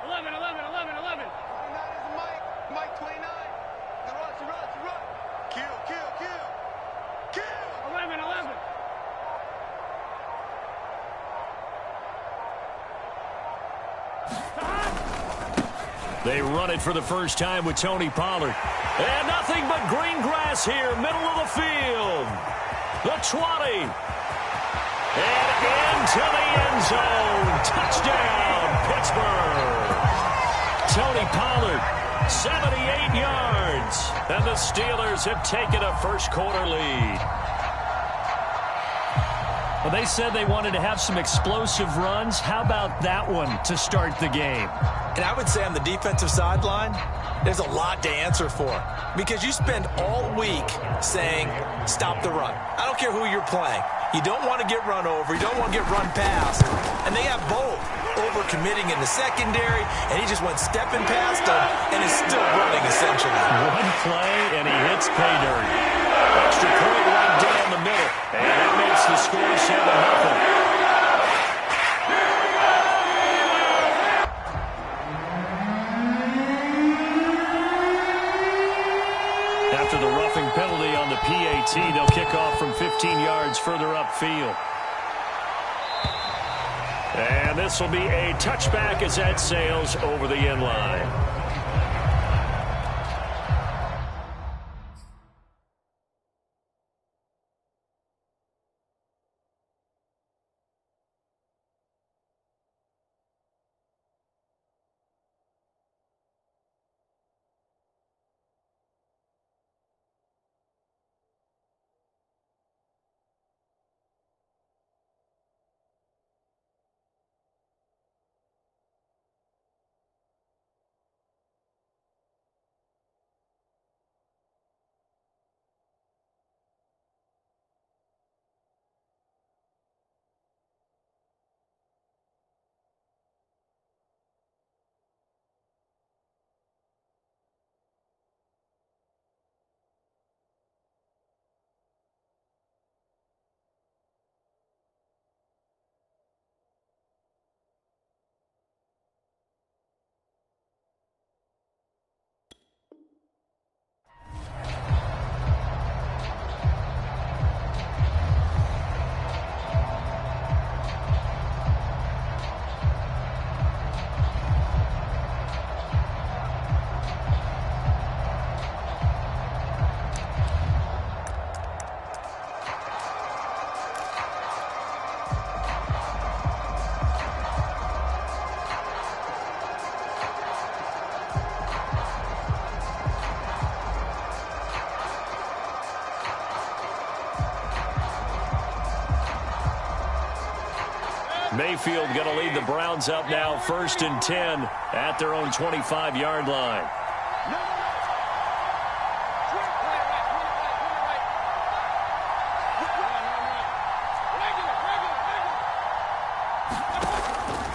11, 11, 11, 11. 29 is Mike. Mike 29. The rush, rush, rush. Kill, kill, kill. Kill. 11, 11. They run it for the first time with Tony Pollard. And nothing but green grass here, middle of the field. The 20. And into the end zone. Touchdown, Pittsburgh. Tony Pollard, 78 yards. And the Steelers have taken a first-quarter lead. Well, they said they wanted to have some explosive runs. How about that one to start the game? And I would say on the defensive sideline, there's a lot to answer for. Because you spend all week saying, stop the run. I don't care who you're playing. You don't want to get run over. You don't want to get run past. And they have both. Over-committing in the secondary, and he just went stepping past them and is still running, essentially. One play, and he hits pay dirt. Extra point right down the middle. And that makes the score 7-0. After the roughing penalty on the PAT, they'll kick off from 15 yards further upfield. And this will be a touchback as that sails over the end line. Mayfield going to lead the Browns up now, 1st and 10 at their own 25-yard line.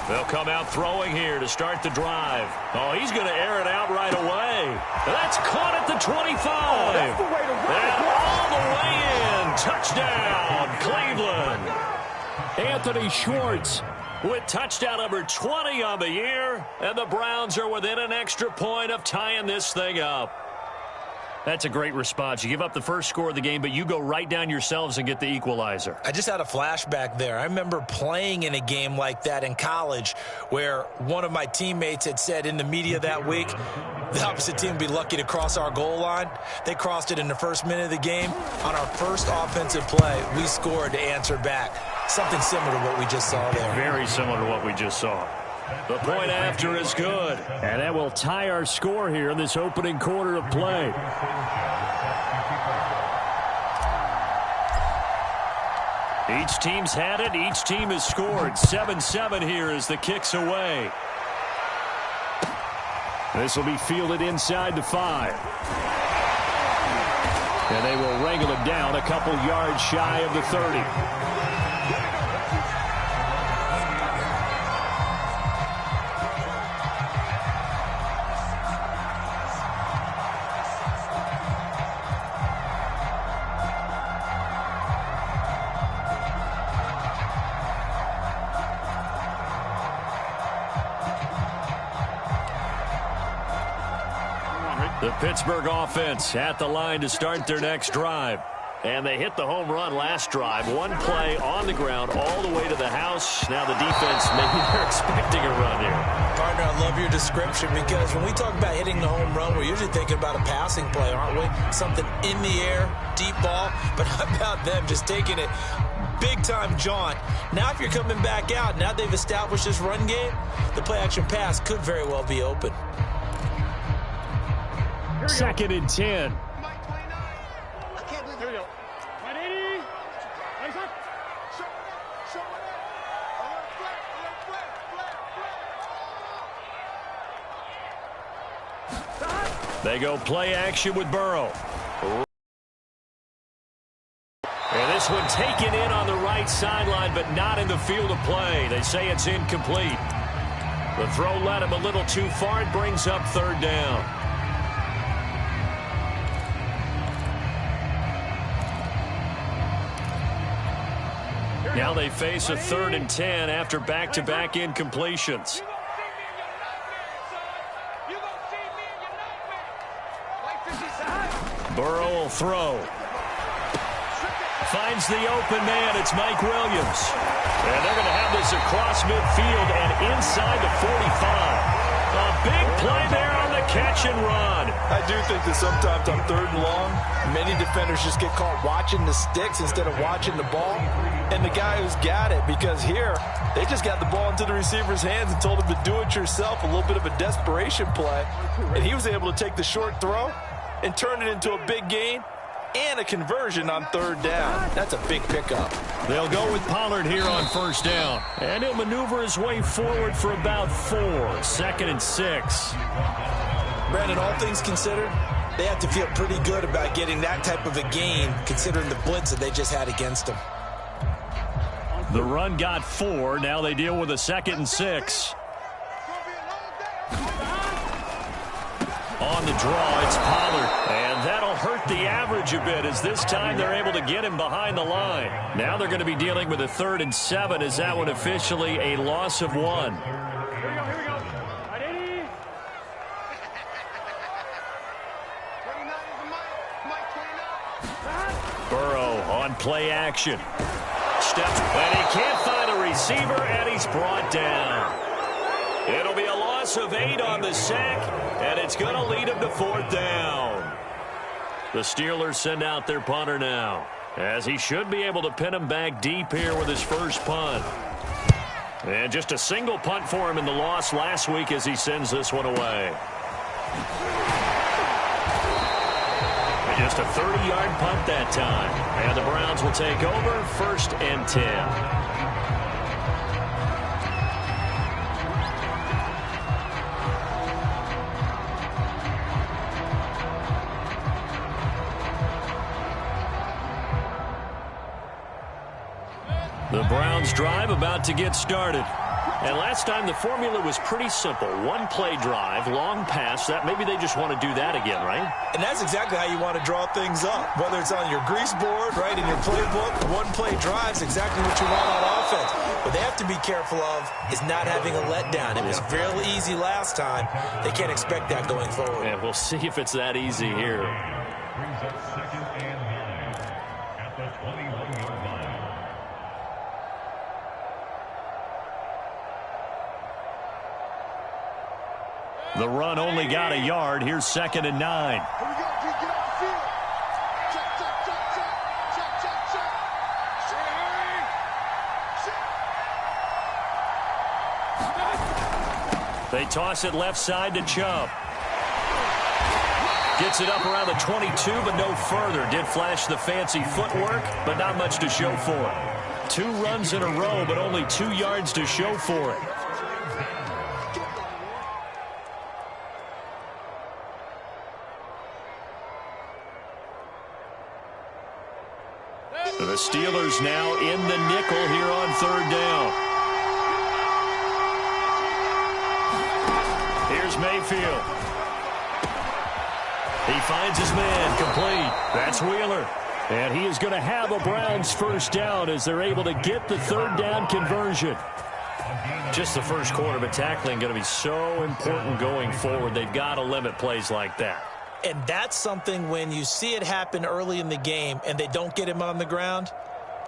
They'll come out throwing here to start the drive. Oh, he's going to air it out right away. That's caught at the 25. Oh, that's the way to run. And all the way in. Touchdown, Cleveland. Anthony Schwartz with touchdown number 20 on the year, and the Browns are within an extra point of tying this thing up. That's a great response. You give up the first score of the game, but you go right down yourselves and get the equalizer. I just had a flashback there. I remember playing in a game like that in college where one of my teammates had said in the media that week, the opposite team would be lucky to cross our goal line. They crossed it in the first minute of the game. On our first offensive play, we scored to answer back. Something similar to what we just saw there. Very similar to what we just saw. The point after is good. And that will tie our score here in this opening quarter of play. Each team's had it. Each team has scored. 7-7 here as the kick's away. This will be fielded inside the 5. And they will wrangle it down a couple yards shy of the 30. The Pittsburgh offense at the line to start their next drive. And they hit the home run last drive. One play on the ground all the way to the house. Now the defense, maybe they're expecting a run here. Partner, I love your description because when we talk about hitting the home run, we're usually thinking about a passing play, aren't we? Something in the air, deep ball. But how about them just taking it big-time jaunt? Now if you're coming back out, now they've established this run game, the play-action pass could very well be open. 2nd and 10. They go play action with Burrow. And this one taken in on the right sideline, but not in the field of play. They say it's incomplete. The throw led him a little too far. It brings up 3rd down. Now they face a 3rd and 10 after back-to-back incompletions. Burrow will throw. Finds the open man. It's Mike Williams. And they're going to have this across midfield and inside the 45. A big play there on the catch and run. I do think that sometimes on 3rd and long, many defenders just get caught watching the sticks instead of watching the ball. And the guy who's got it, because here, they just got the ball into the receiver's hands and told him to do it yourself, a little bit of a desperation play. And he was able to take the short throw and turn it into a big gain and a conversion on 3rd down. That's a big pickup. They'll go with Pollard here on 1st down. And he'll maneuver his way forward for about 4. 2nd and 6. Brandon, all things considered, they have to feel pretty good about getting that type of a gain, considering the blitz that they just had against them. The run got 4. Now they deal with a 2nd and 6. On the draw, it's Pollard. And that'll hurt the average a bit, as this time they're able to get him behind the line. Now they're going to be dealing with a 3rd and 7. Is that one officially a loss of 1? Burrow on play action. Steps, and he can't find a receiver, and he's brought down. It'll be a loss of 8 on the sack, and it's going to lead him to 4th down. The Steelers send out their punter now, as he should be able to pin him back deep here with his first punt. And just a single punt for him in the loss last week as he sends this one away. And just a 30-yard punt that time. And the Browns will take over 1st and 10. The Browns drive about to get started. And last time the formula was pretty simple. One play drive, long pass. That maybe they just want to do that again, right? And that's exactly how you want to draw things up. Whether it's on your grease board, right, in your playbook, one play drive is exactly what you want on offense. What they have to be careful of is not having a letdown. It was fairly easy last time. They can't expect that going forward. And we'll see if it's that easy here. The run only got a yard. Here's 2nd and 9. Here we go. Get off the field. Check, check, check, check. Check, check, check. They toss it left side to Chubb. Gets it up around the 22, but no further. Did flash the fancy footwork, but not much to show for it. 2 runs in a row, but only 2 yards to show for it. The Steelers now in the nickel here on 3rd down. Here's Mayfield. He finds his man, complete. That's Wheeler. And he is going to have a Browns first down as they're able to get the 3rd down conversion. Just the first quarter, but tackling going to be so important going forward. They've got to limit plays like that. And that's something when you see it happen early in the game and they don't get him on the ground,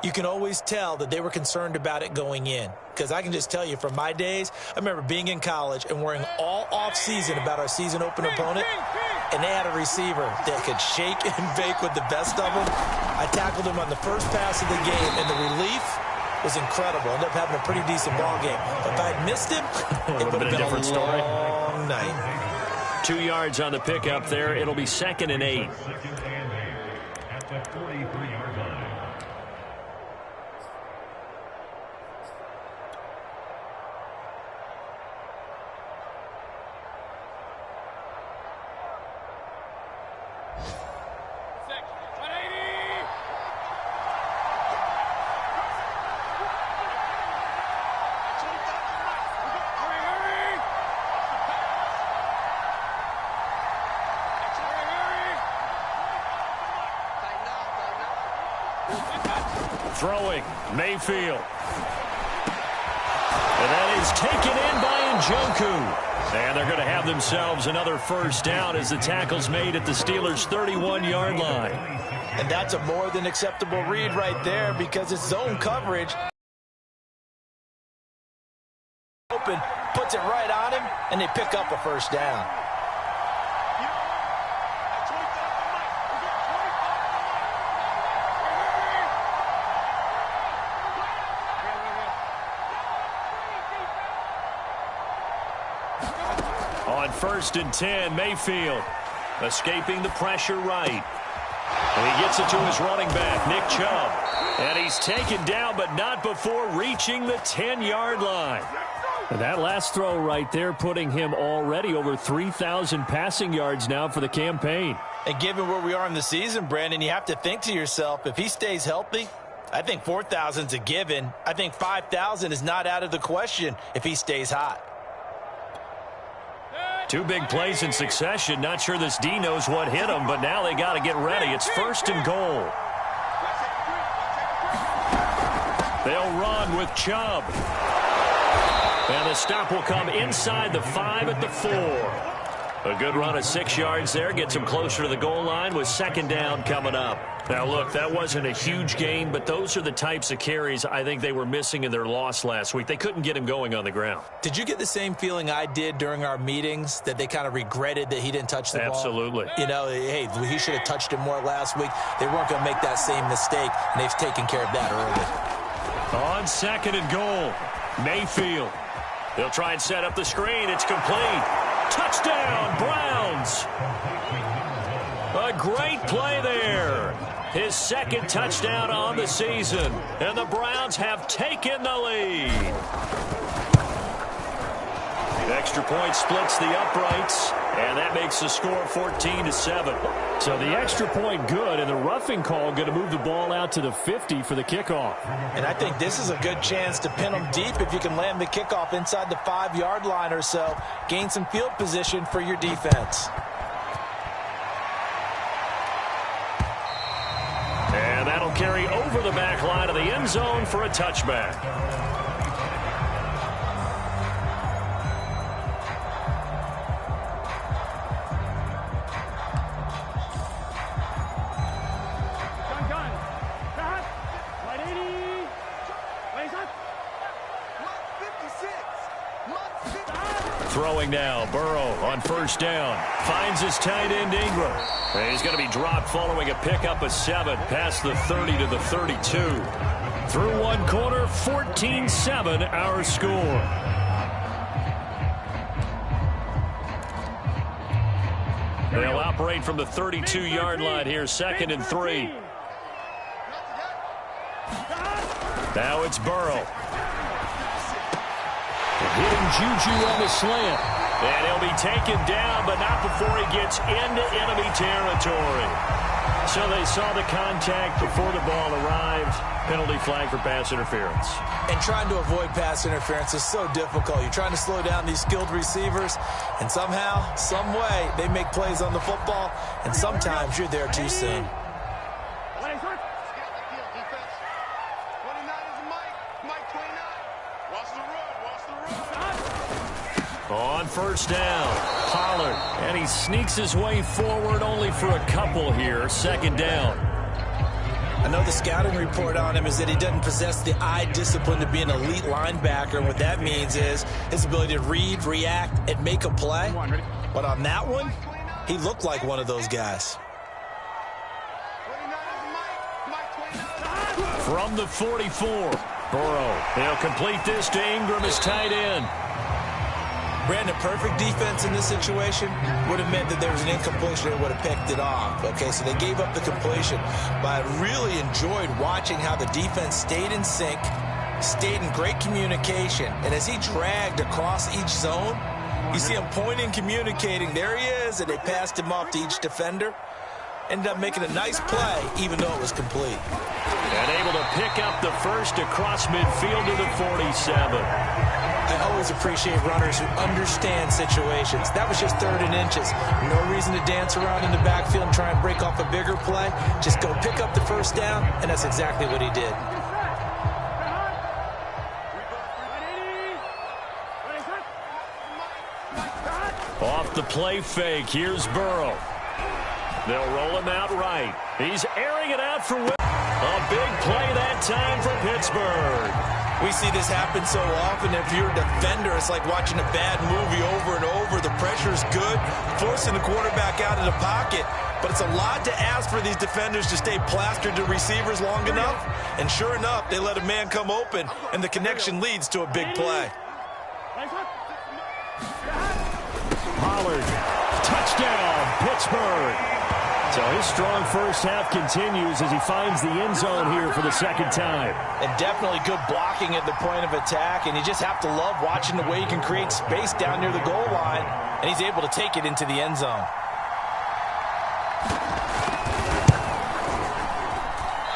you can always tell that they were concerned about it going in. Because I can just tell you from my days, I remember being in college and worrying all off-season about our season opener opponent, and they had a receiver that could shake and bake with the best of them. I tackled him on the first pass of the game, and the relief was incredible. Ended up having a pretty decent ball game. But if I'd missed him, it would have been a different story. Long night. 2 yards on the pickup there. It'll be 2nd and 8. At the 43-yard line. Throwing, Mayfield. And that is taken in by Njoku. And they're going to have themselves another first down as the tackle's made at the Steelers' 31-yard line. And that's a more than acceptable read right there because it's zone coverage. Open, puts it right on him, and they pick up a first down. On 1st and 10, Mayfield escaping the pressure right. And he gets it to his running back, Nick Chubb. And he's taken down, but not before reaching the 10-yard line. And that last throw right there putting him already over 3,000 passing yards now for the campaign. And given where we are in the season, Brandon, you have to think to yourself, if he stays healthy, I think 4,000's a given. I think 5,000 is not out of the question if he stays hot. 2 big plays in succession. Not sure this D knows what hit him, but now they got to get ready. It's 1st and goal. They'll run with Chubb. And the stop will come inside the 5 at the 4. A good run of 6 yards there. Gets him closer to the goal line with 2nd down coming up. Now, look, that wasn't a huge gain, but those are the types of carries I think they were missing in their loss last week. They couldn't get him going on the ground. Did you get the same feeling I did during our meetings, that they kind of regretted that he didn't touch the ball? Absolutely. You know, hey, he should have touched him more last week. They weren't going to make that same mistake, and they've taken care of that early. On 2nd and goal, Mayfield. They'll try and set up the screen. It's complete. Touchdown, Browns. A great play there. His 2nd touchdown on the season. And the Browns have taken the lead. Extra point splits the uprights, and that makes the score 14-7. So the extra point good, and the roughing call going to move the ball out to the 50 for the kickoff. And I think this is a good chance to pin them deep if you can land the kickoff inside the 5-yard line or so. Gain some field position for your defense. And that'll carry over the back line of the end zone for a touchback. Throwing now, Burrow on 1st down. Finds his tight end, Ingram. And he's going to be dropped following a pickup of 7 past the 30 to the 32. Through 1 quarter, 14-7 our score. They'll operate from the 32-yard line here, 2nd and 3. Now it's Burrow. Hitting Juju on the slant. And he'll be taken down, but not before he gets into enemy territory. So they saw the contact before the ball arrived. Penalty flag for pass interference. And trying to avoid pass interference is so difficult. You're trying to slow down these skilled receivers, and somehow, some way, they make plays on the football, and sometimes you're there too soon. On first down, Pollard, and he sneaks his way forward only for a couple here. Second down. I know the scouting report on him is that he doesn't possess the eye discipline to be an elite linebacker. And what that means is his ability to read, react, and make a play. But on that one, he looked like one of those guys. From the 44, Burrow. He'll complete this to Ingram as tight end. Brandon, perfect defense in this situation would have meant that there was an incompletion and would have picked it off. Okay, so they gave up the completion. But I really enjoyed watching how the defense stayed in sync, stayed in great communication. And as he dragged across each zone, you see him pointing, communicating. There he is, and they passed him off to each defender. Ended up making a nice play, even though it was complete. And able to pick up the first across midfield to the 47. I always appreciate runners who understand situations. That was just 3rd and inches. No reason to dance around in the backfield and try and break off a bigger play. Just go pick up the first down, and that's exactly what he did. Off the play fake, here's Burrow. They'll roll him out right. He's airing it out for a big play that time for Pittsburgh. We see this happen so often. If you're a defender, it's like watching a bad movie over and over. The pressure's good, forcing the quarterback out of the pocket. But it's a lot to ask for these defenders to stay plastered to receivers long enough. And sure enough, they let a man come open, and the connection leads to a big play. Pollard, touchdown, Pittsburgh. So his strong first half continues as he finds the end zone here for the second time. And definitely good blocking at the point of attack. And you just have to love watching the way he can create space down near the goal line. And he's able to take it into the end zone.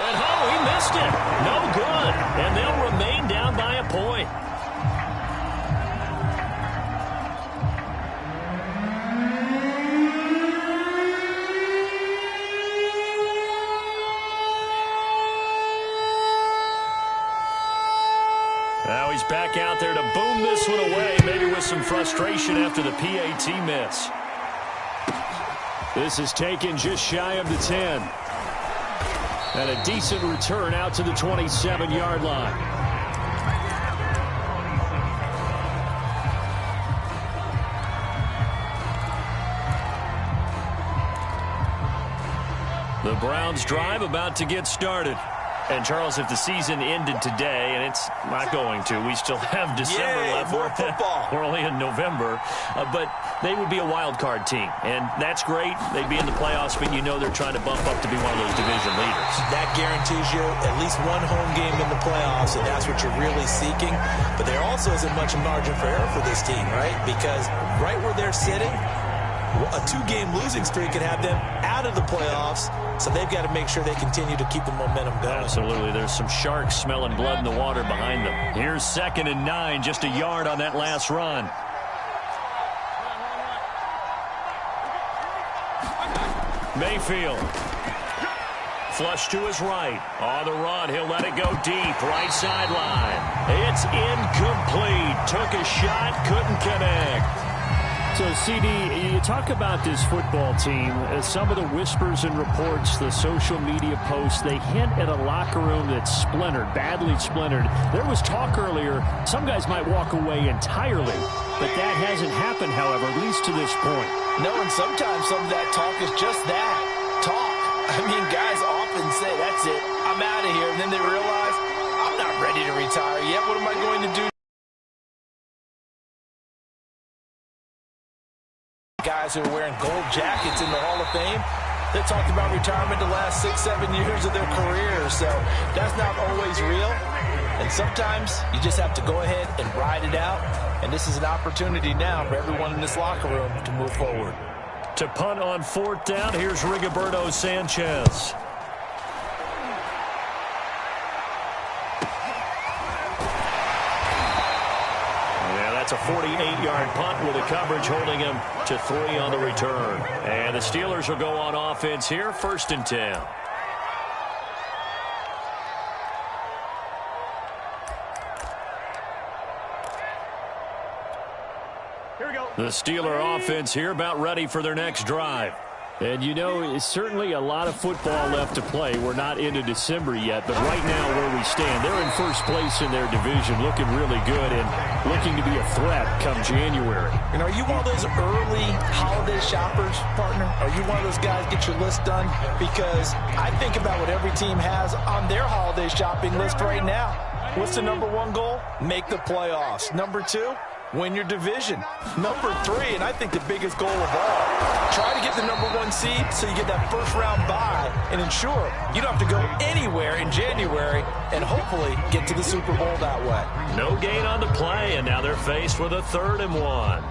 And he missed it. No good. And they'll remain down by a point. Now he's back out there to boom this one away, maybe with some frustration after the PAT miss. This is taken just shy of the 10. And a decent return out to the 27-yard line. The Browns' drive about to get started. And, Charles, if the season ended today, and it's not going to, we still have December left. More football. We're only in November. But they would be a wild card team. And that's great. They'd be in the playoffs, but you know they're trying to bump up to be one of those division leaders. That guarantees you at least one home game in the playoffs, and that's what you're really seeking. But there also isn't much margin for error for this team, right? Because right where they're sitting, a 2-game losing streak could have them out of the playoffs, so they've got to make sure they continue to keep the momentum going. Absolutely. There's some sharks smelling blood in the water behind them. Here's 2nd and 9, just a yard on that last run. Mayfield. Flush to his right. On the run, he'll let it go deep. Right sideline. It's incomplete. Took a shot, couldn't connect. So, CD, you talk about this football team, some of the whispers and reports, the social media posts, they hint at a locker room that's splintered, badly splintered. There was talk earlier, some guys might walk away entirely, but that hasn't happened, however, at least to this point. No, and sometimes some of that talk is just that, talk. I mean, guys often say, that's it, I'm out of here, and then they realize, I'm not ready to retire yet, what am I going to do? Guys who are wearing gold jackets in the Hall of Fame, they talked about retirement the last 6-7 years of their careers, so that's not always real. And sometimes you just have to go ahead and ride it out, and this is an opportunity now for everyone in this locker room to move forward. To punt on 4th down, here's Rigoberto Sanchez. It's a 48-yard punt with the coverage holding him to 3 on the return. And the Steelers will go on offense here, 1st and 10. The Steeler offense here about ready for their next drive. And, you know, it's certainly a lot of football left to play. We're not into December yet, but right now where we stand, they're in first place in their division, looking really good and looking to be a threat come January. And are you one of those early holiday shoppers, partner? Are you one of those guys get your list done? Because I think about what every team has on their holiday shopping list right now. What's the number one goal? Make the playoffs. Number two, win your division. Number three, and I think the biggest goal of all, try to get the number one seed so you get that first round bye and ensure you don't have to go anywhere in January and hopefully get to the Super Bowl that way. No gain on the play, and now they're faced with a 3rd and 1.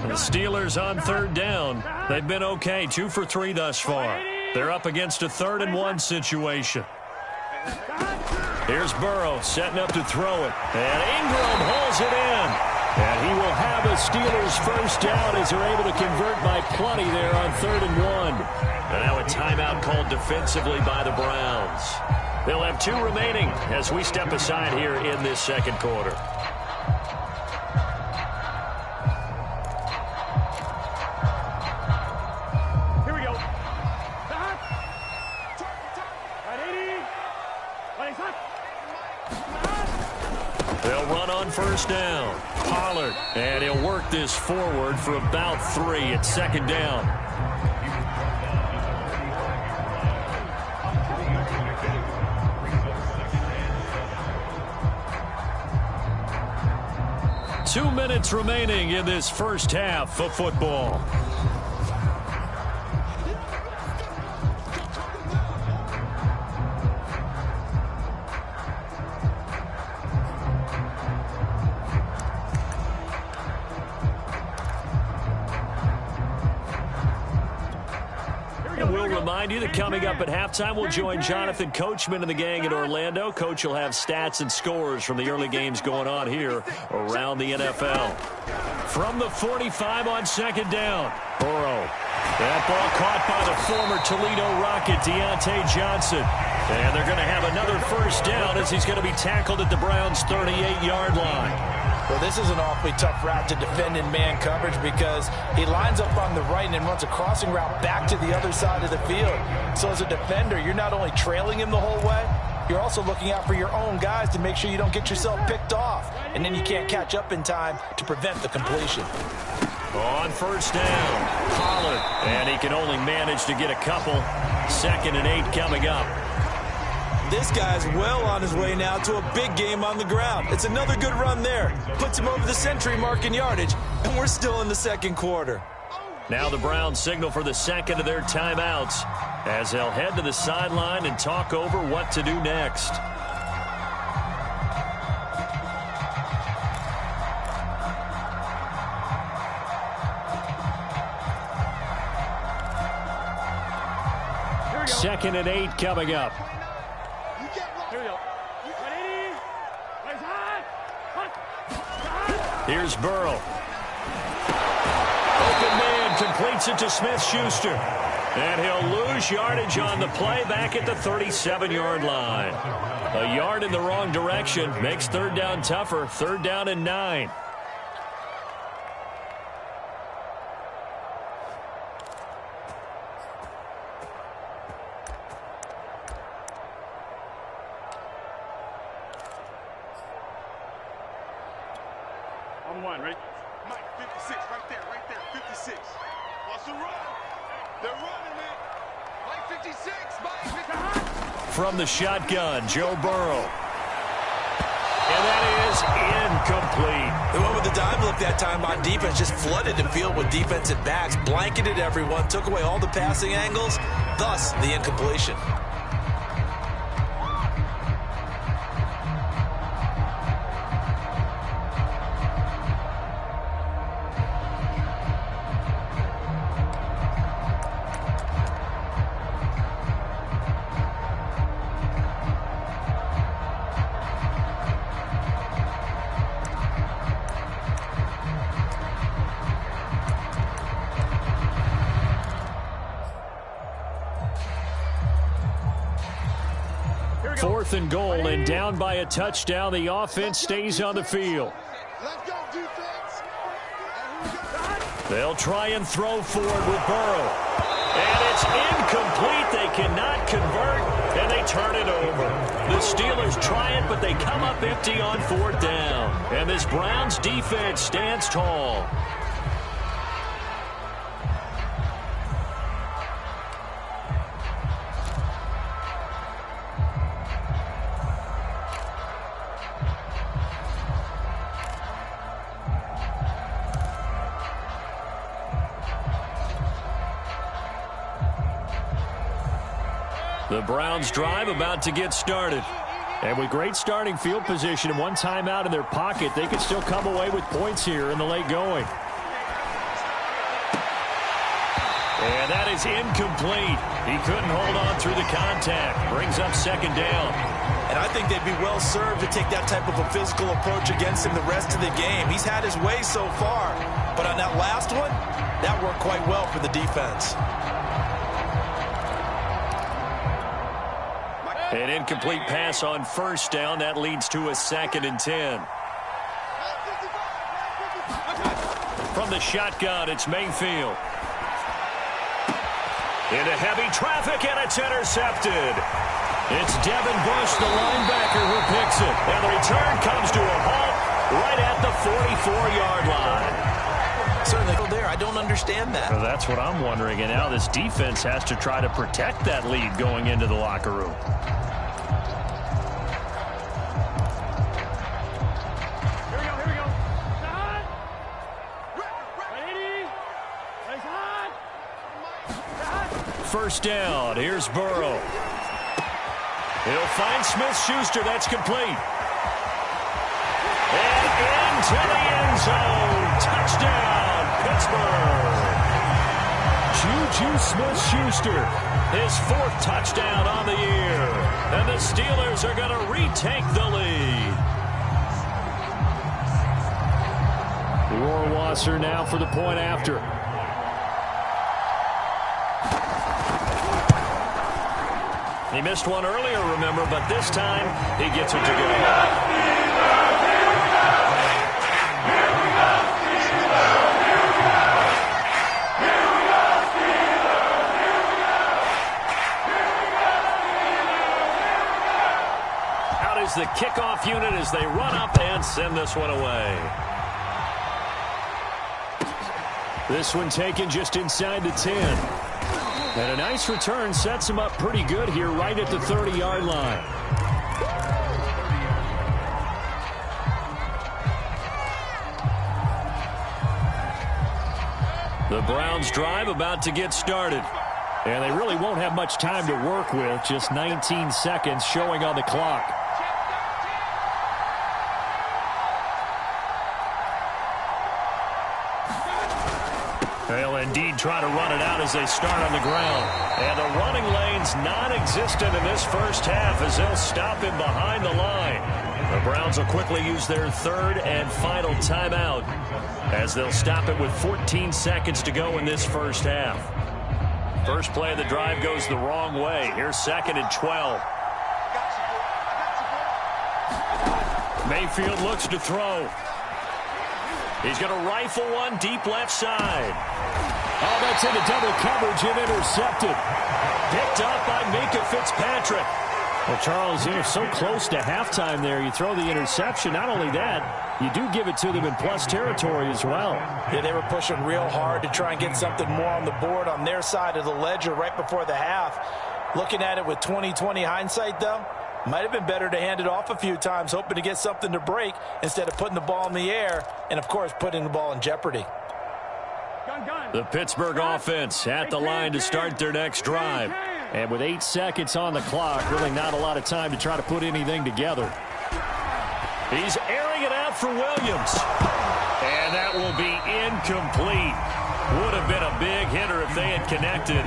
The Steelers on 3rd down. They've been okay, 2 for 3 thus far. They're up against a 3rd and 1 situation. Here's Burrow setting up to throw it. And Ingram holds it in. And he will have a Steelers first down as they're able to convert by plenty there on 3rd and 1. And now a timeout called defensively by the Browns. They'll have 2 remaining as we step aside here in this second quarter. They'll run on first down. Pollard, and he'll work this forward for about 3 at 2nd down. Two minutes remaining in this first half of football. Remind you that coming up at halftime, we'll join Jonathan Coachman and the gang in Orlando. Coach will have stats and scores from the early games going on here around the NFL. From the 45 on 2nd down, Burrow. That ball caught by the former Toledo Rocket, Deontay Johnson. And they're going to have another first down as he's going to be tackled at the Browns' 38-yard line. Well, this is an awfully tough route to defend in man coverage because he lines up on the right and then runs a crossing route back to the other side of the field. So as a defender, you're not only trailing him the whole way, you're also looking out for your own guys to make sure you don't get yourself picked off. And then you can't catch up in time to prevent the completion. On first down, Pollard. And he can only manage to get a couple. 2nd and 8 coming up. This guy's well on his way now to a big game on the ground. It's another good run there. Puts him over the century mark in yardage, and we're still in the second quarter. Now the Browns signal for the second of their timeouts as they'll head to the sideline and talk over what to do next. Second and 8 coming up. Here's Burrow. Open man completes it to Smith-Schuster. And he'll lose yardage on the play back at the 37-yard line. A yard in the wrong direction makes 3rd down tougher. 3rd down and 9. On 1, ready? Mike, 56, right there, 56. Watch the run. They're running it. Mike, 56, Mike, 56. From the shotgun, Joe Burrow. And that is incomplete. The one with the dime look that time on defense just flooded the field with defensive backs, blanketed everyone, took away all the passing angles, thus the incompletion. 4th and goal, and down by a touchdown. The offense stays on the field. Let's go, defense. They'll try and throw forward with Burrow. And it's incomplete. They cannot convert, and they turn it over. The Steelers try it, but they come up empty on 4th down. And this Browns defense stands tall. The Browns drive about to get started. And with great starting field position and one timeout in their pocket, they could still come away with points here in the late going. And that is incomplete. He couldn't hold on through the contact. Brings up 2nd down. And I think they'd be well served to take that type of a physical approach against him the rest of the game. He's had his way so far. But on that last one, that worked quite well for the defense. An incomplete pass on 1st down. That leads to a 2nd and 10. From the shotgun, it's Mayfield. Into heavy traffic, and it's intercepted. It's Devin Bush, the linebacker, who picks it. And the return comes to a halt right at the 44-yard line. Certainly there. I don't understand that. Well, that's what I'm wondering. And now this defense has to try to protect that lead going into the locker room. First down. Here's Burrow. He'll find Smith-Schuster. That's complete. And into the end zone. Touchdown, Pittsburgh. Juju Smith-Schuster, his 4th touchdown on the year. And the Steelers are going to retake the lead. Rohrwasser now for the point after. He missed one earlier, remember, but this time he gets it to go. Out is the kickoff unit as they run up and send this one away. This one taken just inside the 10. And a nice return sets him up pretty good here right at the 30-yard line. The Browns drive about to get started. And they really won't have much time to work with. Just 19 seconds showing on the clock. They'll indeed try to run it out as they start on the ground. And the running lane's non-existent in this first half as they'll stop him behind the line. The Browns will quickly use their 3rd and final timeout as they'll stop it with 14 seconds to go in this first half. First play of the drive goes the wrong way. Here's 2nd and 12. Mayfield looks to throw. He's going to rifle one deep left side. Oh, that's into double coverage and intercepted. Picked up by Minkah Fitzpatrick. Well, Charles, you're so close to halftime there. You throw the interception. Not only that, you do give it to them in plus territory as well. Yeah, they were pushing real hard to try and get something more on the board on their side of the ledger right before the half. Looking at it with 20/20 hindsight, though, might have been better to hand it off a few times, hoping to get something to break instead of putting the ball in the air and, of course, putting the ball in jeopardy. The Pittsburgh offense at the line to start their next drive. And with 8 seconds on the clock, really not a lot of time to try to put anything together. He's airing it out for Williams. And that will be incomplete. Would have been a big hitter if they had connected.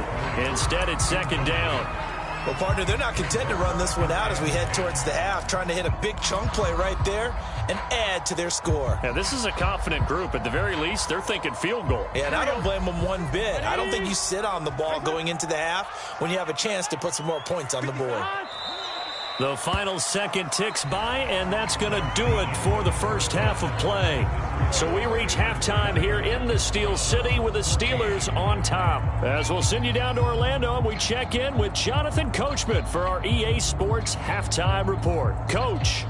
Instead, it's 2nd down. Well, partner, they're not content to run this one out as we head towards the half, trying to hit a big chunk play right there and add to their score. Yeah, this is a confident group. At the very least, they're thinking field goal. Yeah, and I don't blame them one bit. I don't think you sit on the ball going into the half when you have a chance to put some more points on the board. The final second ticks by, and that's going to do it for the first half of play. So we reach halftime here in the Steel City with the Steelers on top. As we'll send you down to Orlando, and we check in with Jonathan Coachman for our EA Sports Halftime Report. Coach.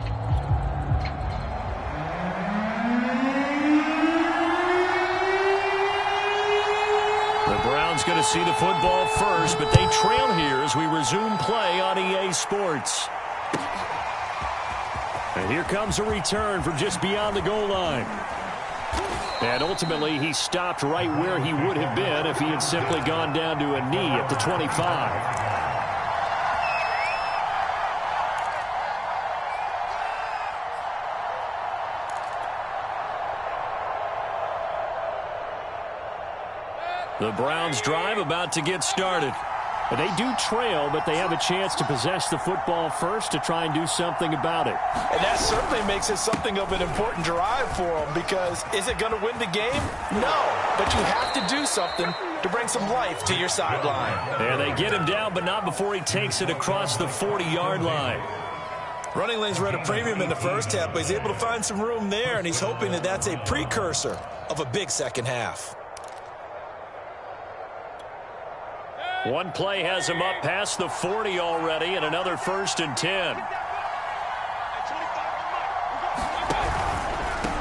The Browns going to see the football first, but they trail here as we resume play on EA Sports. And here comes a return from just beyond the goal line. And ultimately, he stopped right where he would have been if he had simply gone down to a knee at the 25. The Browns drive about to get started. They do trail, but they have a chance to possess the football first to try and do something about it. And that certainly makes it something of an important drive for them, because is it going to win the game? No, but you have to do something to bring some life to your sideline. And they get him down, but not before he takes it across the 40-yard line. Running lanes were at a premium in the first half, but he's able to find some room there, and he's hoping that that's a precursor of a big second half. One play has him up past the 40 already, and another 1st and 10.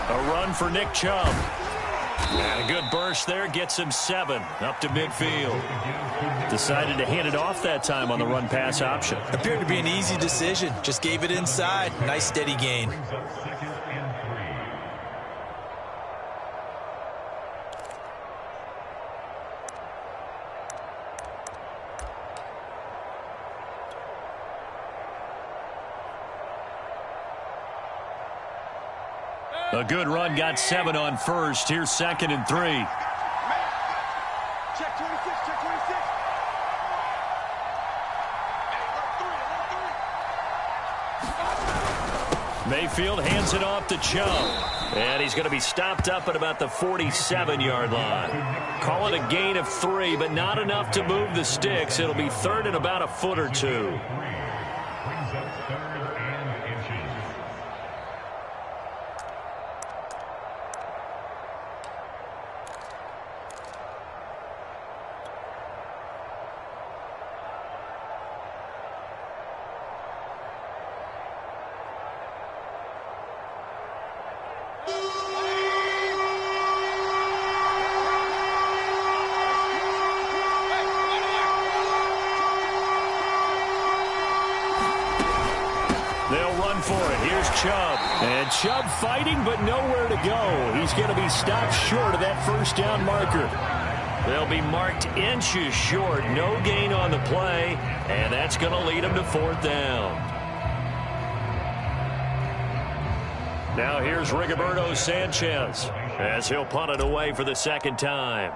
A run for Nick Chubb. And a good burst there gets him 7 up to midfield. Decided to hand it off that time on the run-pass option. Appeared to be an easy decision. Just gave it inside. Nice steady gain. A good run got 7 on first. Here's 2nd and 3. Check 26, check 26. Mayfield hands it off to Chubb. And he's going to be stopped up at about the 47-yard line. Call it a gain of 3, but not enough to move the sticks. It'll be 3rd and about a foot or 2. Brings up 3rd and inches. For it. Here's Chubb. And Chubb fighting, but nowhere to go. He's going to be stopped short of that 1st down marker. They'll be marked inches short. No gain on the play, and that's going to lead him to 4th down. Now here's Rigoberto Sanchez as he'll punt it away for the 2nd time.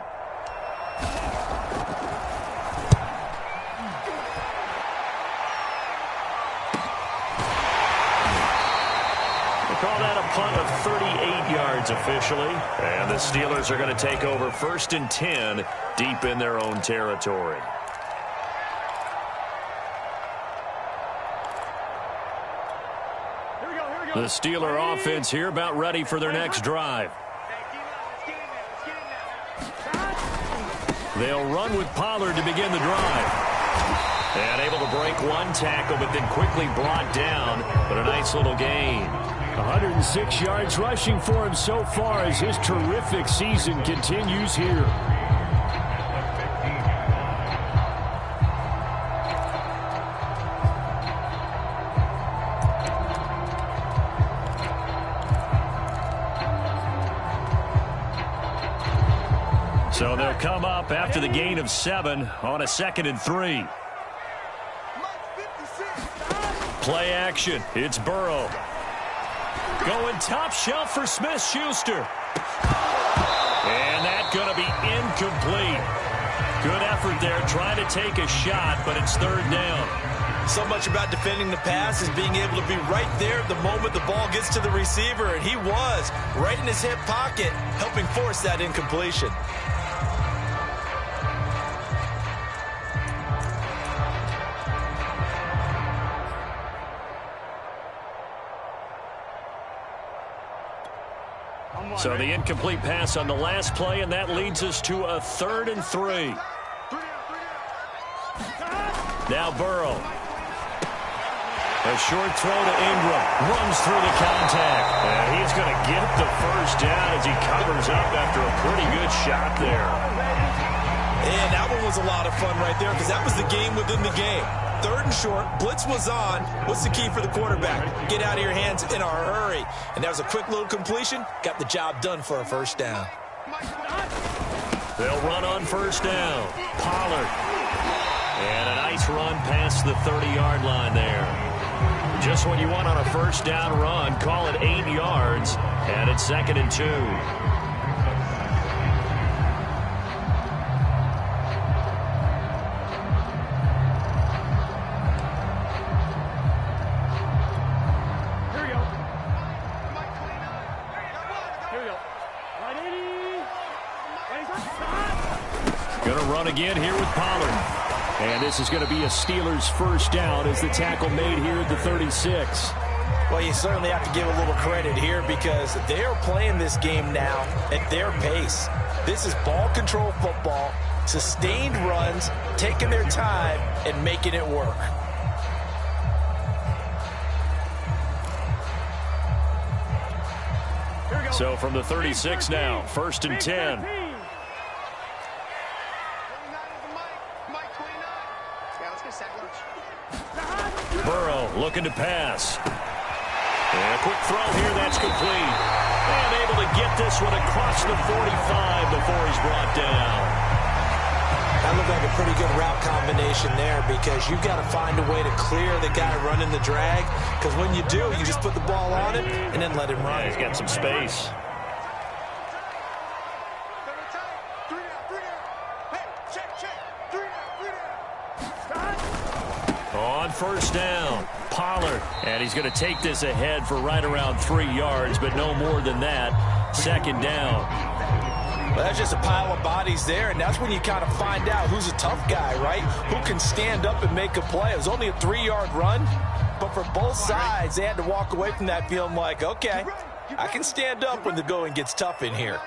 Call that a punt of 38 yards officially. And the Steelers are going to take over 1st and 10 deep in their own territory. The Steeler offense here about ready for their next drive. They'll run with Pollard to begin the drive. And able to break one tackle, but then quickly brought down. But a nice little gain. 106 yards rushing for him so far as his terrific season continues here. So they'll come up after the gain of 7 on a 2nd and 3. Play action. It's Burrow. Going top shelf for Smith-Schuster. And that's going to be incomplete. Good effort there trying to take a shot, but it's 3rd down. So much about defending the pass is being able to be right there at the moment the ball gets to the receiver, and he was right in his hip pocket, helping force that incompletion. So the incomplete pass on the last play, and that leads us to a 3rd and 3. Now Burrow. A short throw to Ingram. Runs through the contact. And he's going to get the first down as he covers up after a pretty good shot there. And that one was a lot of fun right there because that was the game within the game. 3rd and short. Blitz was on. What's the key for the quarterback? Get out of your hands in a hurry. And that was a quick little completion. Got the job done for a first down. They'll run on first down. Pollard. And a nice run past the 30-yard line there. Just what you want on a first down run. Call it 8 yards. And it's 2nd and 2. Going to run again here with Pollard. And this is going to be a Steelers first down as the tackle made here at the 36. Well, you certainly have to give a little credit here because they are playing this game now at their pace. This is ball control football, sustained runs, taking their time and making it work. So from the 36 now, 1st and 10. Burrow looking to pass. And a quick throw here, that's complete. And able to get this one across the 45 before he's brought down. That looked like a pretty good route combination there because you've got to find a way to clear the guy running the drag. Because when you do, you just put the ball on him and then let him run. Yeah, he's got some space. On first down, Pollard. And he's going to take this ahead for right around 3 yards, but no more than that. 2nd down. Well, that's just a pile of bodies there, and that's when you kind of find out who's a tough guy, right? Who can stand up and make a play. It was only a 3-yard run, but for both sides, they had to walk away from that feeling like, okay, I can stand up when the going gets tough in here.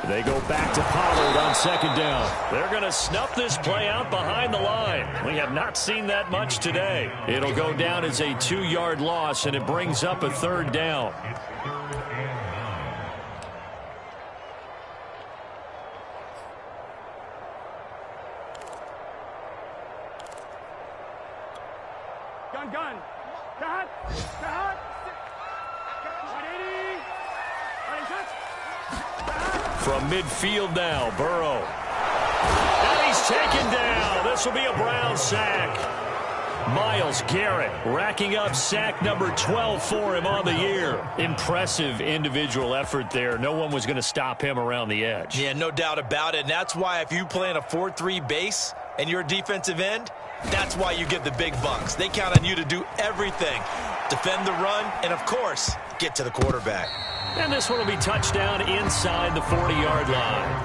They go back to Pollard on 2nd down. They're going to snuff this play out behind the line. We have not seen that much today. It'll go down as a 2-yard loss, and it brings up a 3rd down. Gun. Cut. 180. From midfield now, Burrow. And he's taken down. This will be a Brown sack. Myles Garrett racking up sack number 12 for him on the year. Impressive individual effort there. No one was going to stop him around the edge. Yeah, no doubt about it. And that's why if you play in a 4-3 base and you're a defensive end, that's why you get the big bucks. They count on you to do everything. Defend the run and, of course, get to the quarterback. And this one will be touchdown inside the 40-yard line.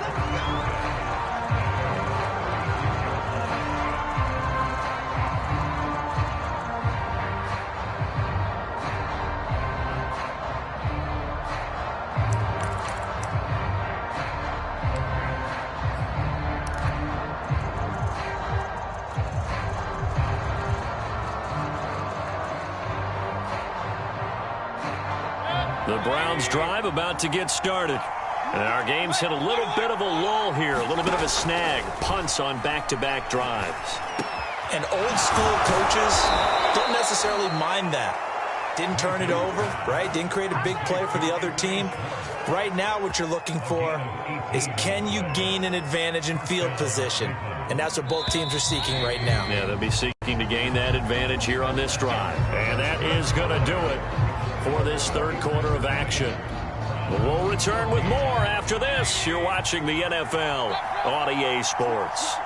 The Browns drive about to get started. And our game's hit a little bit of a lull here, a little bit of a snag. Punts on back-to-back drives. And old school coaches don't necessarily mind that. Didn't turn it over, right? Didn't create a big play for the other team. Right now what you're looking for is can you gain an advantage in field position? And that's what both teams are seeking right now. Yeah, they'll be seeking to gain that advantage here on this drive. And that is going to do it for this third quarter of action. We'll return with more after this. You're watching the NFL on EA Sports.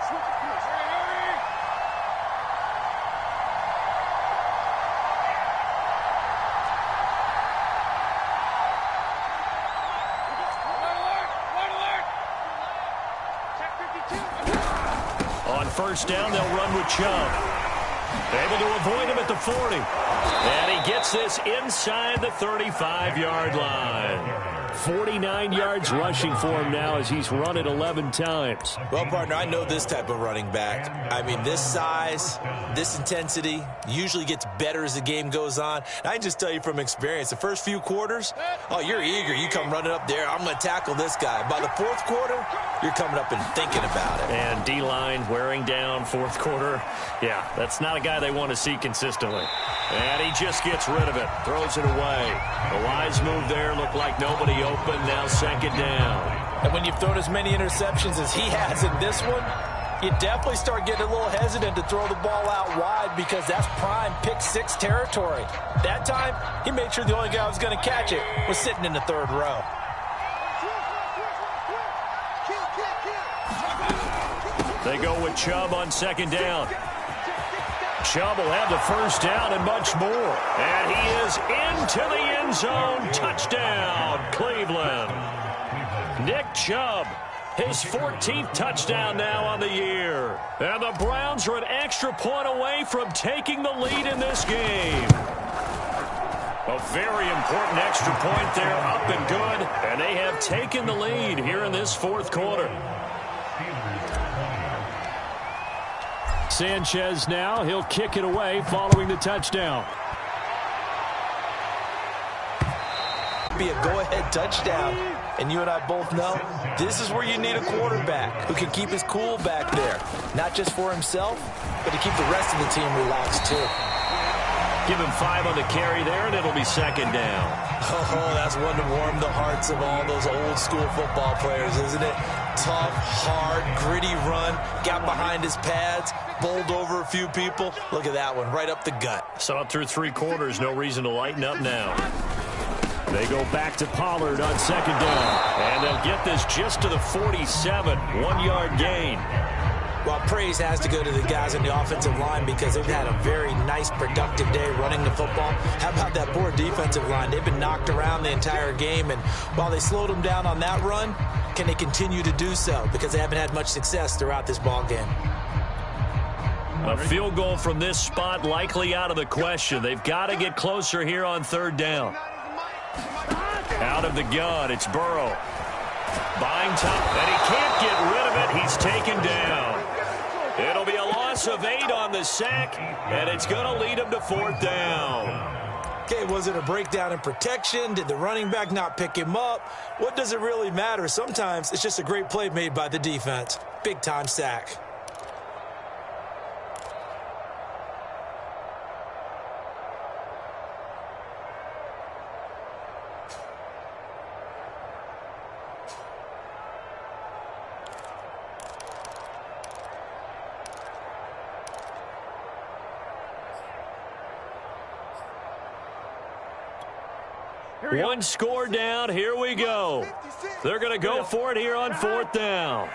On first down, they'll run with Chubb. Able to avoid him at the 40. And he gets this inside the 35-yard line. 49 yards rushing for him now as he's run it 11 times. Well, partner, I know this type of running back. I mean, this size, this intensity usually gets better as the game goes on. And I can just tell you from experience, the first few quarters, oh, you're eager. You come running up there, I'm going to tackle this guy. By the fourth quarter, you're coming up and thinking about it. And D-line wearing down fourth quarter. Yeah, that's not a guy they want to see consistently. And he just gets rid of it, throws it away. The wise move there, looked like nobody open, now second down. And when you've thrown as many interceptions as he has in this one, you definitely start getting a little hesitant to throw the ball out wide because that's prime pick six territory. That time, he made sure the only guy who was going to catch it was sitting in the third row. They go with Chubb on second down. Chubb will have the first down and much more. And he is into the end zone. Touchdown, Cleveland. Nick Chubb, his 14th touchdown now on the year. And the Browns are an extra point away from taking the lead in this game. A very important extra point there, up and good. And they have taken the lead here in this fourth quarter. Sanchez now, he'll kick it away following the touchdown. Be a go-ahead touchdown, and you and I both know this is where you need a quarterback who can keep his cool back there, not just for himself, but to keep the rest of the team relaxed too. Give him 5 on the carry there, and it'll be second down. Oh, that's one to warm the hearts of all those old-school football players, isn't it? Tough, hard, gritty run, got behind his pads, bowled over a few people. Look at that one, right up the gut. Saw it through 3 quarters, no reason to lighten up now. They go back to Pollard on second down. And they'll get this just to the 47, 1-yard gain. Well, praise has to go to the guys on the offensive line because they've had a very nice, productive day running the football. How about that poor defensive line? They've been knocked around the entire game, and while they slowed them down on that run, can they continue to do so? Because they haven't had much success throughout this ball game. A field goal from this spot likely out of the question. They've got to get closer here on third down. Out of the gun, it's Burrow. Buying time, and he can't get rid of it. He's taken down. It'll be a loss of 8 on the sack, and it's going to lead him to fourth down. Okay, was it a breakdown in protection? Did the running back not pick him up? What does it really matter? Sometimes it's just a great play made by the defense. Big-time sack. One score down. Here we go. They're going to go for it here on fourth down.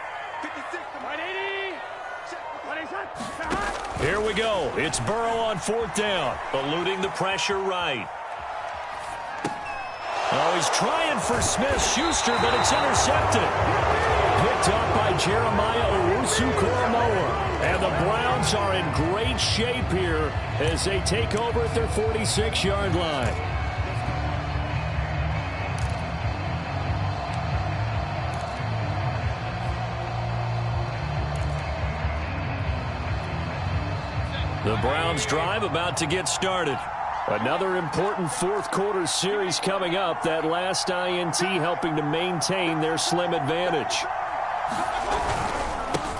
Here we go. It's Burrow on fourth down. Eluding the pressure right. Oh, he's trying for Smith-Schuster, but it's intercepted. Picked up by Jeremiah Owusu-Koramoah. And the Browns are in great shape here as they take over at their 46-yard line. The Browns drive about to get started. Another important fourth quarter series coming up. That last INT helping to maintain their slim advantage.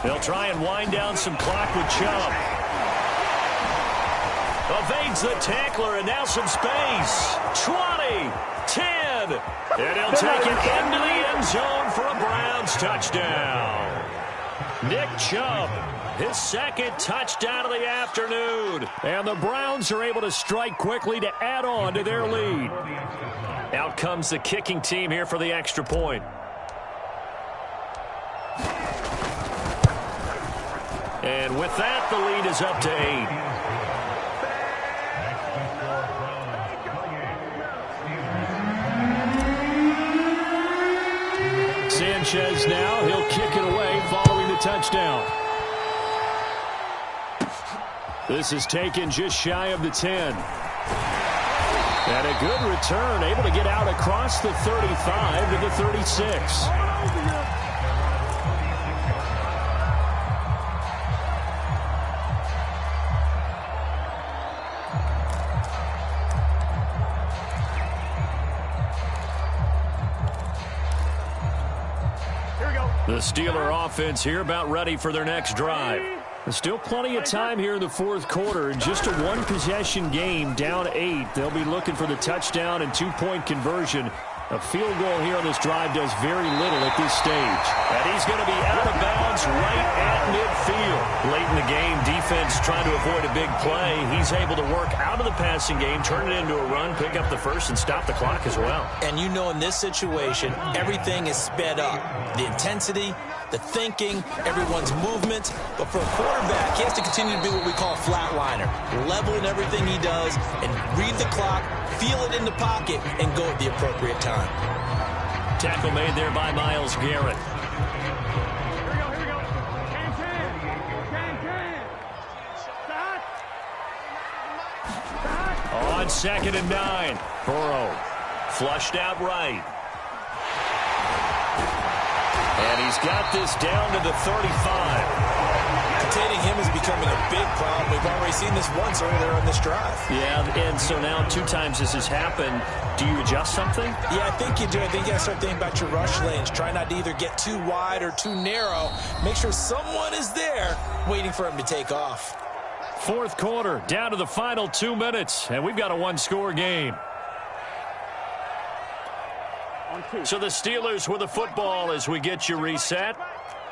They'll try and wind down some clock with Chubb. Evades the tackler and now some space. 20, 10, and he'll take it into the end zone for a Browns touchdown. Nick Chubb. His second touchdown of the afternoon. And the Browns are able to strike quickly to add on to their lead. Out comes the kicking team here for the extra point. And with that, the lead is up to 8. Sanchez now, he'll kick it away following the touchdown. This is taken just shy of the 10. And a good return, able to get out across the 35 to the 36. The Steeler offense here about ready for their next drive. There's still plenty of time here in the fourth quarter. Just a one-possession game, down 8. They'll be looking for the touchdown and two-point conversion. A field goal here on this drive does very little at this stage. And he's going to be out of bounds right at midfield. Late in the game, defense trying to avoid a big play. He's able to work out of the passing game, turn it into a run, pick up the first, and stop the clock as well. And you know in this situation, everything is sped up. The intensity, the thinking, everyone's movement. But for a quarterback, he has to continue to be what we call a flatliner. Level in everything he does and read the clock, feel it in the pocket, and go at the appropriate time. Tackle made there by Myles Garrett. Here we go. On 2nd and 9. Burrow flushed out right. And he's got this down to the 35. Containing him is becoming a big problem. We've already seen this once earlier on this drive. Yeah, and so now 2 times this has happened. Do you adjust something? Yeah, I think you do. I think you got to start thinking about your rush lanes. Try not to either get too wide or too narrow. Make sure someone is there waiting for him to take off. Fourth quarter, down to the final 2 minutes, and we've got a one-score game. So the Steelers with the football as we get you reset.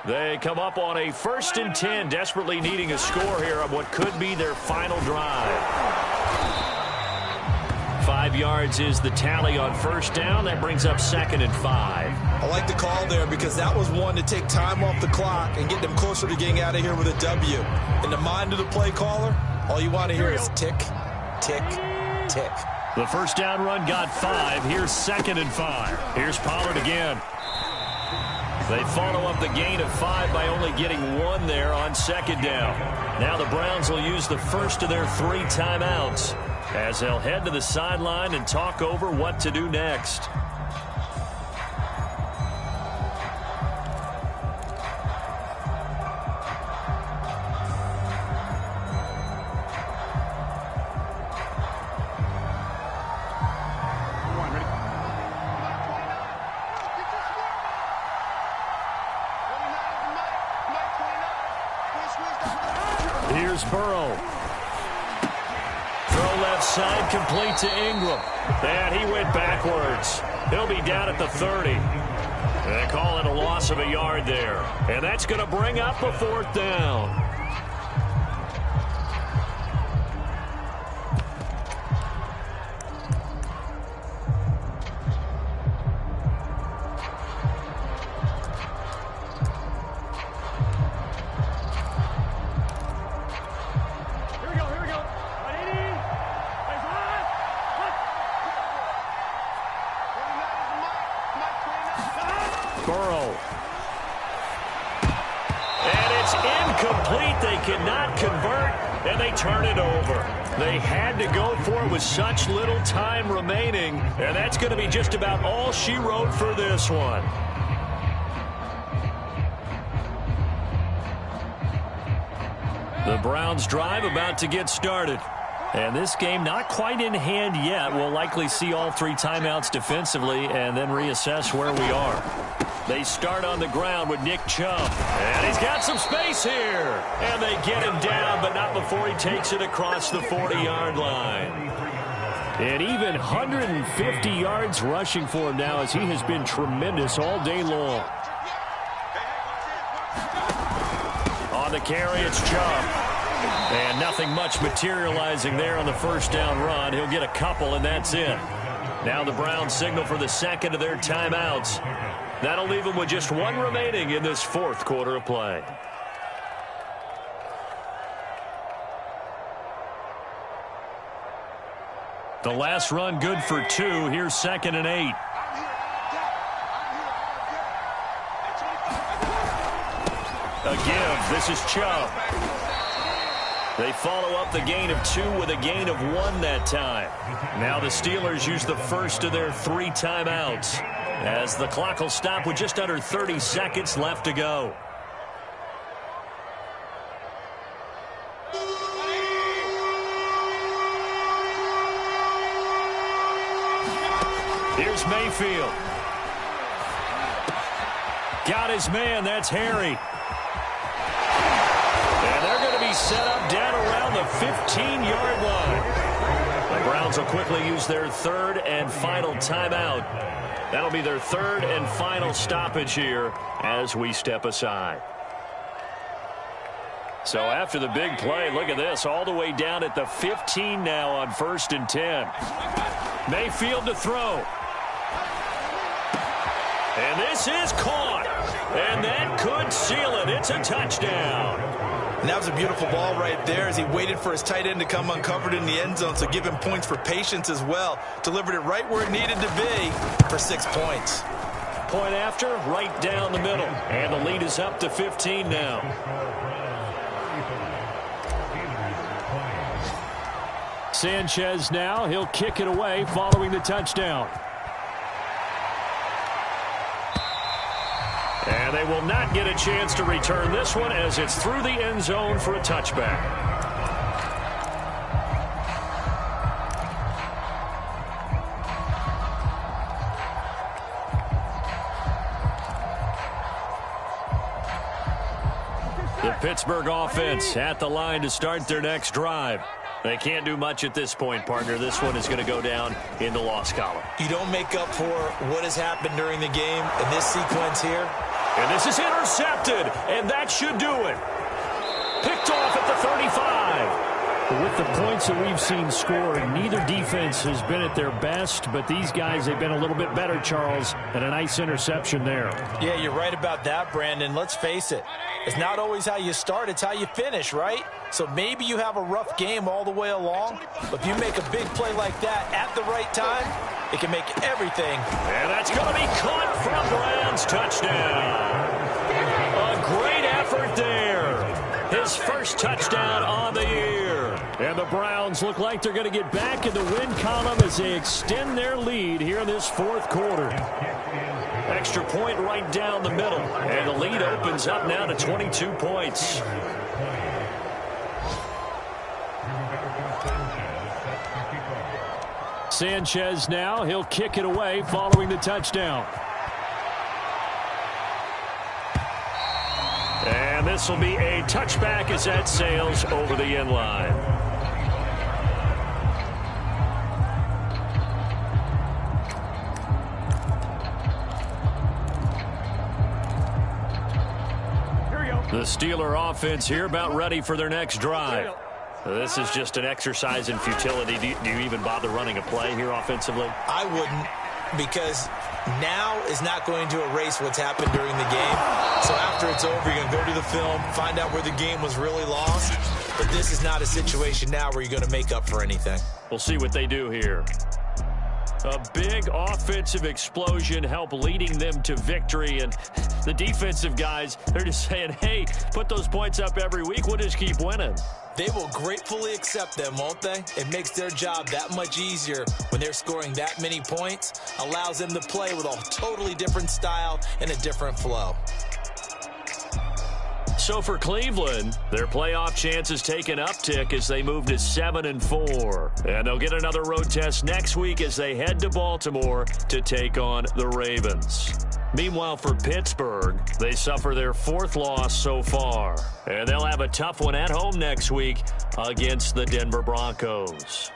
They come up on a 1st and 10, desperately needing a score here on what could be their final drive. 5 yards is the tally on first down. That brings up 2nd and 5. I like the call there because that was one to take time off the clock and get them closer to getting out of here with a W. In the mind of the play caller, all you want to hear is tick, tick, tick. The first down run got 5. Here's 2nd and 5. Here's Pollard again. They follow up the gain of 5 by only getting 1 there on 2nd down. Now the Browns will use the first of their 3 timeouts as they'll head to the sideline and talk over what to do next. Here's Burrow. Throw left side, complete to Ingram. And he went backwards. He'll be down at the 30. They call it a loss of a yard there. And that's going to bring up a 4th down. Burrow. And it's incomplete. They cannot convert, and they turn it over. They had to go for it with such little time remaining, and that's going to be just about all she wrote for this one. The Browns drive about to get started. And this game not quite in hand yet. We'll likely see all 3 timeouts defensively and then reassess where we are. They start on the ground with Nick Chubb. And he's got some space here. And they get him down, but not before he takes it across the 40-yard line. And even 150 yards rushing for him now as he has been tremendous all day long. On the carry, it's Chubb. And nothing much materializing there on the first down run. He'll get a couple, and that's it. Now the Browns signal for the second of their timeouts. That'll leave them with just 1 remaining in this fourth quarter of play. The last run good for 2. Here's 2nd and 8. A give. This is Chubb. They follow up the gain of 2 with a gain of 1 that time. Now the Steelers use the first of their 3 timeouts, as the clock will stop with just under 30 seconds left to go. Here's Mayfield. Got his man. That's Harry. And they're going to be set up down around the 15-yard line. The Browns will quickly use their 3rd and final timeout. That'll be their 3rd and final stoppage here as we step aside. So after the big play, look at this, all the way down at the 15 now on 1st and 10. Mayfield to throw. And this is caught. And that could seal it. It's a touchdown. And that was a beautiful ball right there as he waited for his tight end to come uncovered in the end zone, so give him points for patience as well. Delivered it right where it needed to be for 6 points. Point after, right down the middle. And the lead is up to 15 now. Sanchez now. He'll kick it away following the touchdown. And they will not get a chance to return this one as it's through the end zone for a touchback. The Pittsburgh offense at the line to start their next drive. They can't do much at this point, partner. This one is going to go down in the loss column. You don't make up for what has happened during the game in this sequence here. And this is intercepted, and that should do it. Picked off at the 35. With the points that we've seen scored, neither defense has been at their best, but these guys have been a little bit better, Charles, and a nice interception there. Yeah, you're right about that, Brandon. Let's face it. It's not always how you start, it's how you finish, right? So maybe you have a rough game all the way along, but if you make a big play like that at the right time, it can make everything. And that's going to be caught from Browns. Touchdown. A great effort there. His first touchdown on the year. And the Browns look like they're going to get back in the win column as they extend their lead here in this 4th quarter. Extra point right down the middle. And the lead opens up now to 22 points. Sanchez now. He'll kick it away following the touchdown. And this will be a touchback as that sails over the end line. The Steeler offense here about ready for their next drive. This is just an exercise in futility. Do you even bother running a play here offensively? I wouldn't, because now is not going to erase what's happened during the game. So after it's over, you're going to go to the film, find out where the game was really lost. But this is not a situation now where you're going to make up for anything. We'll see what they do here. A big offensive explosion help leading them to victory. And the defensive guys, they're just saying, hey, put those points up every week. We'll just keep winning. They will gratefully accept them, won't they? It makes their job that much easier when they're scoring that many points. Allows them to play with a totally different style and a different flow. So for Cleveland, their playoff chances take an uptick as they move to 7-4. And they'll get another road test next week as they head to Baltimore to take on the Ravens. Meanwhile, for Pittsburgh, they suffer their 4th loss so far. And they'll have a tough one at home next week against the Denver Broncos.